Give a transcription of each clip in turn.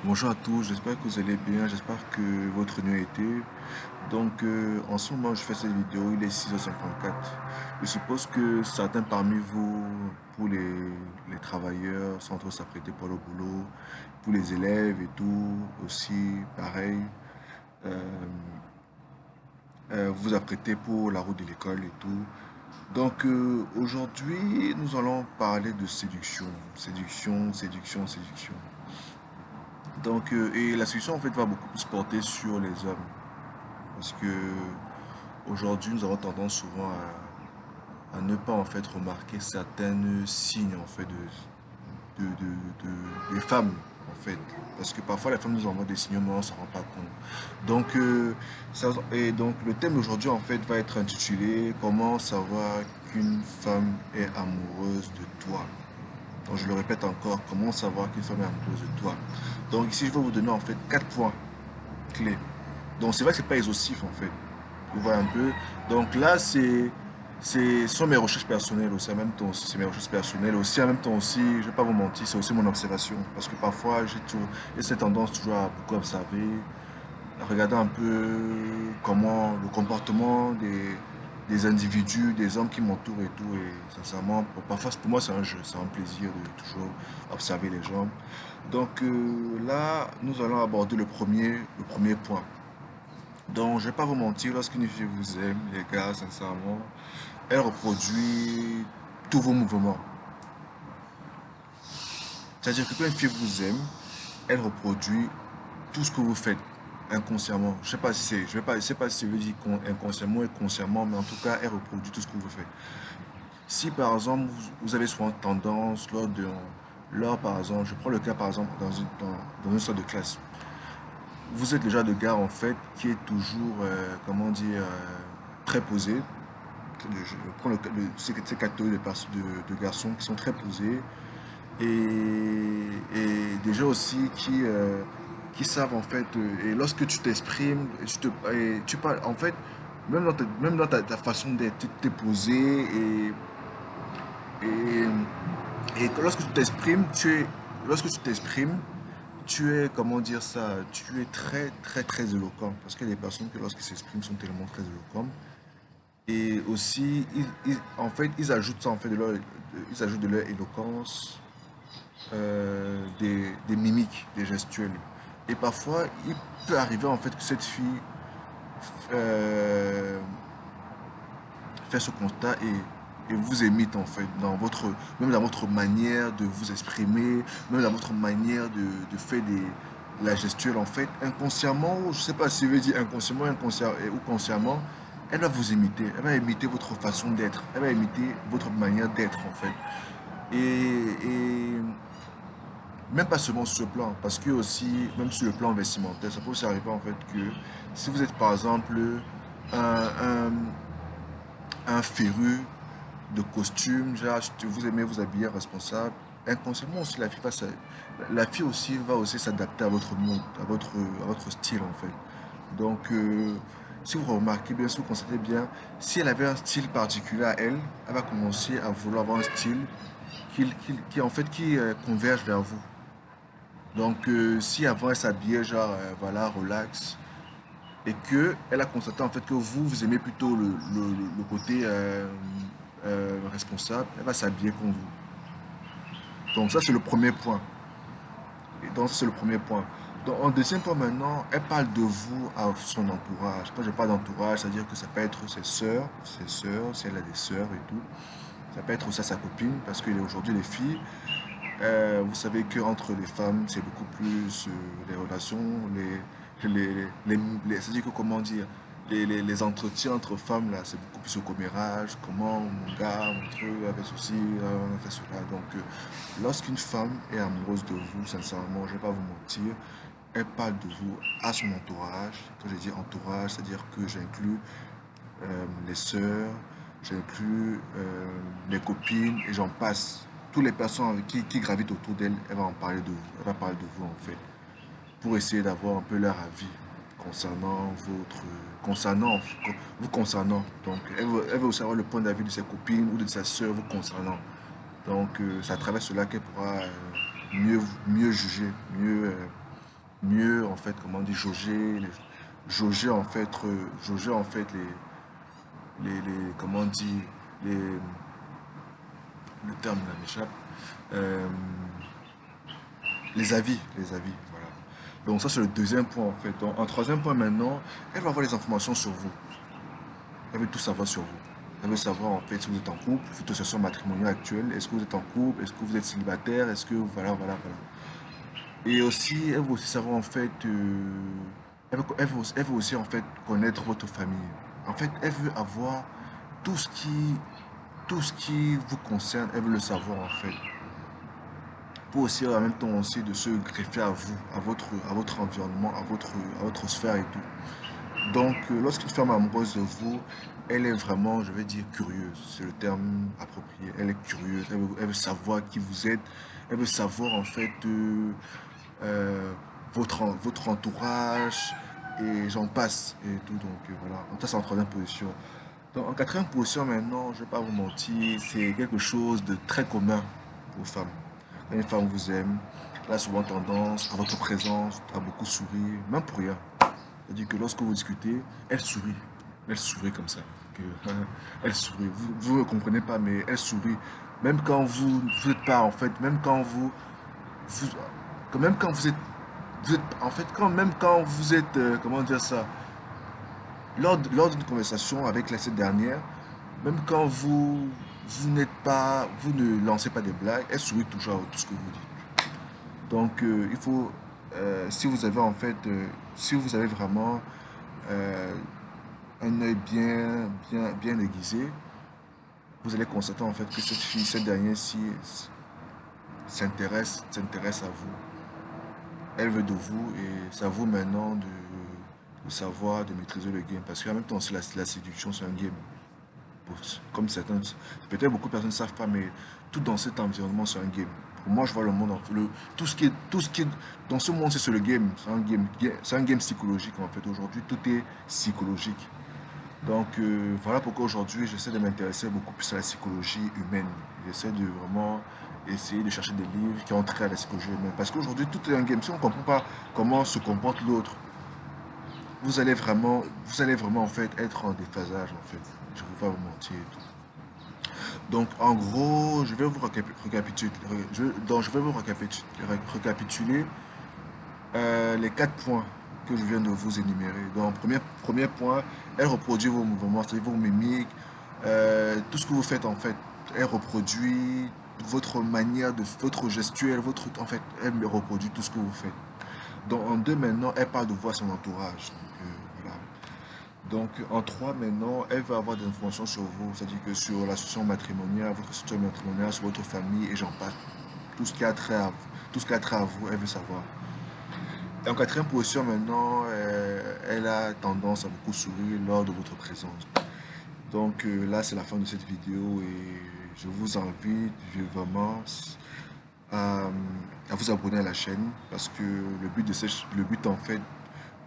Bonjour à tous, j'espère que vous allez bien, j'espère que votre nuit a été. En ce moment, je fais cette vidéo, il est 6h54. Je suppose que certains parmi vous, pour les travailleurs, sont en train de s'apprêter pour le boulot, pour les élèves et tout, aussi, pareil. Euh, vous vous apprêtez pour la route de l'école et tout. Aujourd'hui, nous allons parler de séduction. Séduction, séduction, séduction. Et la séduction, en fait, va beaucoup plus porter sur les hommes. Parce que aujourd'hui, nous avons tendance souvent à ne pas en fait remarquer certains signes en fait des femmes en fait. Parce que parfois les femmes nous envoient des signaux mais on ne s'en rend pas compte. Donc le thème d'aujourd'hui en fait va être intitulé Comment savoir qu'une femme est amoureuse de toi. Donc je le répète encore, comment savoir qu'une femme est amoureuse de toi. Donc ici je vais vous donner en fait 4 points clés. Donc c'est vrai que c'est pas exhaustif en fait. Vous voyez un peu. Donc là, ce sont mes recherches personnelles aussi, en même temps, c'est mes recherches personnelles aussi, en même temps aussi, je ne vais pas vous mentir, c'est aussi mon observation. Parce que parfois, j'ai cette tendance toujours à beaucoup observer, à regarder un peu comment le comportement des individus, des hommes qui m'entourent et tout. Et sincèrement, parfois, pour moi, c'est un jeu, c'est un plaisir de toujours observer les gens. Là, nous allons aborder le premier point. Donc, je vais pas vous mentir, lorsqu'une fille vous aime, les gars, sincèrement, elle reproduit tous vos mouvements. C'est-à-dire que quand une fille vous aime, elle reproduit tout ce que vous faites inconsciemment. Je sais pas si c'est, je sais pas si ça veut dire inconsciemment et consciemment, mais en tout cas, elle reproduit tout ce que vous faites. Si par exemple, vous avez souvent tendance par exemple, je prends le cas par exemple dans une salle de classe. Vous êtes le genre de gars en fait qui est toujours, comment dire, très posé. Je prends ces catégories de garçons qui sont très posés et des gens aussi qui savent en fait, et lorsque tu t'exprimes, et tu parles, en fait, même dans ta façon d'être, tu t'es posé et, et lorsque tu t'exprimes, tu es, comment dire ça, tu es très très très éloquent parce que les personnes que lorsqu'ils s'expriment sont tellement très éloquents. Et aussi, en fait, ils ajoutent ça, en fait, ils ajoutent de leur éloquence, des mimiques, des gestuels. Et parfois, il peut arriver, en fait, que cette fille euh, fait ce constat et vous imite, en fait, même dans votre manière de vous exprimer, même dans votre manière de faire la gestuelle, en fait, inconsciemment, je ne sais pas si je veux dire inconsciemment, ou consciemment, elle va vous imiter, elle va imiter votre façon d'être, elle va imiter votre manière d'être en fait. Et même pas seulement sur ce plan, parce que aussi, même sur le plan vestimentaire, ça peut aussi arriver en fait que si vous êtes par exemple un, un, un féru de costume, genre vous aimez vous habiller responsable, inconsciemment aussi la fille aussi va aussi s'adapter à votre mode, à votre style en fait. Donc, si vous remarquez bien, si vous constatez bien, si elle avait un style particulier à elle, elle va commencer à vouloir avoir un style qui en fait, qui converge vers vous. Si avant elle s'habillait genre, voilà, relax, et que elle a constaté en fait que vous aimez plutôt le côté responsable, elle va s'habiller comme vous. Donc ça, c'est le premier point. Et donc, c'est le premier point. Donc, en deuxième point maintenant, elle parle de vous à son entourage. Quand je parle d'entourage, c'est-à-dire que ça peut être ses sœurs, si elle a des sœurs et tout. Ça peut être aussi sa copine, parce qu'aujourd'hui, les filles, vous savez qu'entre les femmes, c'est beaucoup plus les relations, c'est-à-dire que, comment dire, les entretiens entre femmes, là, c'est beaucoup plus au commérage, comment mon gars, mon truc, avec ceci, on a fait cela. Lorsqu'une femme est amoureuse de vous, sincèrement, je ne vais pas vous mentir, elle parle de vous à son entourage. Quand je dis entourage, c'est-à-dire que j'inclus les sœurs, j'inclus les copines et j'en passe. Toutes les personnes qui gravitent autour d'elle, elle va en parler de vous. Elle va parler de vous en fait, pour essayer d'avoir un peu leur avis concernant concernant, vous concernant. Donc, elle veut aussi avoir le point d'avis de ses copines ou de sa sœur vous concernant. C'est à travers cela qu'elle pourra mieux juger, mieux, en fait, comment on dit, jauger, en fait, comment on dit, les, le terme là m'échappe, euh, les avis, voilà. Donc ça, c'est le deuxième point, en fait. Donc, en troisième point, maintenant, elle va avoir les informations sur vous. Elle veut tout savoir sur vous. Elle veut savoir, en fait, si vous êtes en couple, votre situation matrimoniale actuelle, est-ce que vous êtes en couple, est-ce que vous êtes célibataire, est-ce que, voilà, voilà, voilà. Et aussi, elle veut aussi savoir, en fait, elle veut aussi, en fait, connaître votre famille. En fait, elle veut avoir tout ce qui, tout ce qui vous concerne, elle veut le savoir, en fait. Pour aussi, en même temps, aussi, de se greffer à vous, à votre environnement, à votre sphère et tout. Donc, lorsqu'une femme est amoureuse de vous, elle est vraiment, je vais dire, curieuse. C'est le terme approprié. Elle est curieuse. Elle veut savoir qui vous êtes. Elle veut savoir, en fait, euh, votre entourage. Et j'en passe. Et tout. Donc, voilà. Donc, ça, c'est en troisième position. Donc, en quatrième position, maintenant, je ne vais pas vous mentir, c'est quelque chose de très commun aux femmes. Quand une femme vous aime, elle a souvent tendance, à votre présence, à beaucoup sourire, même pour rien. C'est-à-dire que lorsque vous discutez, elle sourit. Elle sourit comme ça. Elle sourit. Vous ne comprenez pas, mais elle sourit. Même quand vous n'êtes pas, en fait, vous- même quand vous êtes, en fait, même quand vous êtes, comment dire ça, lors d'une conversation avec cette dernière, même quand vous n'êtes pas, vous ne lancez pas des blagues, elle sourit toujours à tout ce que vous dites. Donc, il faut, si vous avez en fait, si vous avez vraiment euh, un œil bien aiguisé, vous allez constater en fait que cette fille, cette dernière-ci s'intéresse à vous. Elle veut de vous et c'est à vous maintenant de savoir, de maîtriser le game. Parce qu'en même temps, la séduction, c'est un game. Comme certains, peut-être beaucoup de personnes ne savent pas, mais tout dans cet environnement, c'est un game. Pour moi, je vois le monde, tout ce qui est dans ce monde, c'est le game. C'est un game psychologique en fait. Aujourd'hui, tout est psychologique. Donc voilà pourquoi aujourd'hui j'essaie de m'intéresser beaucoup plus à la psychologie humaine. J'essaie de vraiment essayer de chercher des livres qui ont trait à la psychologie humaine. Parce qu'aujourd'hui tout est un game. Si on ne comprend pas comment se comporte l'autre, vous allez vraiment en fait être en déphasage en fait. Je ne vais pas vous mentir et tout. Donc en gros, je vais vous récapituler, je vais vous récapituler les quatre points que je viens de vous énumérer. Donc, premier point, elle reproduit vos mouvements, c'est-à-dire vos mimiques, tout ce que vous faites en fait. Elle reproduit votre manière de, votre gestuelle, en fait, elle reproduit tout ce que vous faites. Donc, en deux, maintenant, elle parle de vous à son entourage. Donc, voilà. Donc, en trois, maintenant, elle va avoir des informations sur vous, c'est-à-dire que sur la situation matrimoniale, votre situation matrimoniale, sur votre famille, et j'en passe. Tout ce qui a trait à vous, tout ce qui a trait à vous, elle veut savoir. Et en quatrième position, maintenant, elle a tendance à beaucoup sourire lors de votre présence. Donc là, c'est la fin de cette vidéo et je vous invite vraiment à, à vous abonner à la chaîne parce que le but en fait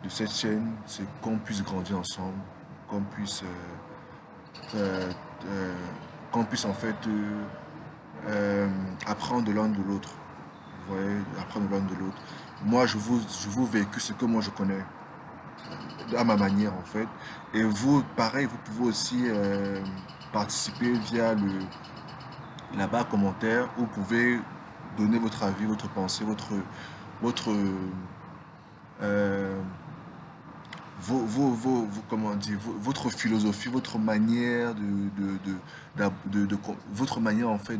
de cette chaîne, c'est qu'on puisse grandir ensemble, qu'on puisse, euh, euh, qu'on puisse en fait apprendre de l'un de l'autre. Vous voyez, apprendre de l'un de l'autre. Moi, je vous véhicule ce que moi je connais à ma manière en fait. Et vous, pareil, vous pouvez aussi participer via la barre commentaire où vous pouvez donner votre avis, votre pensée, votre, euh, comment dire, votre philosophie, votre manière votre manière en fait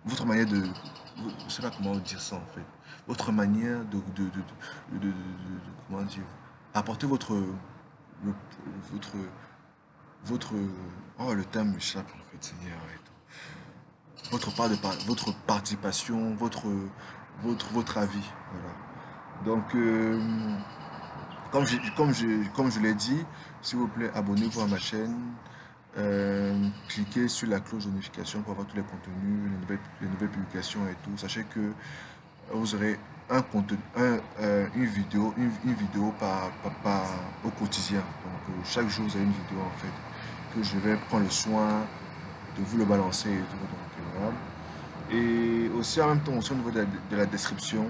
votre manière je sais pas comment dire ça en fait, votre manière comment dire, apporter le- votre, votre, oh le terme m'échappe en fait, Seigneur, votre participation, votre avis, voilà. Donc, comme je l'ai dit, s'il vous plaît, abonnez-vous à ma chaîne, cliquez sur la cloche de notification pour avoir tous les contenus, les nouvelles publications et tout. Sachez que vous aurez un contenu, une vidéo au quotidien. Donc chaque jour, vous avez une vidéo en fait que je vais prendre le soin de vous le balancer et tout. Donc, voilà. Et aussi en même temps, aussi au niveau de la description,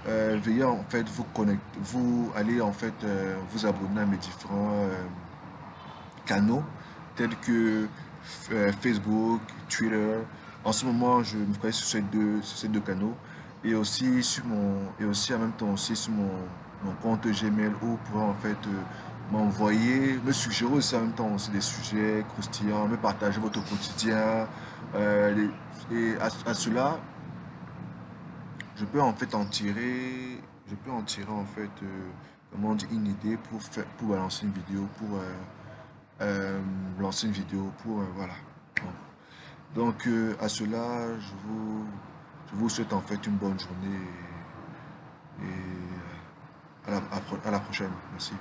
veuillez en fait vous connecter, vous allez en fait vous abonner à mes différents canaux tels que Facebook, Twitter. En ce moment, je me focalise sur ces deux canaux et aussi et aussi en même temps aussi sur mon compte Gmail où vous pourrez en fait m'envoyer, me suggérer aussi en même temps aussi des sujets croustillants, me partager votre quotidien. Et à cela, je peux en fait en tirer, je peux en tirer en fait, comment on dit, une idée pour faire, pour balancer une vidéo, pour lancer une vidéo, pour voilà. Donc à cela, je vous souhaite en fait une bonne journée et à la prochaine. Merci.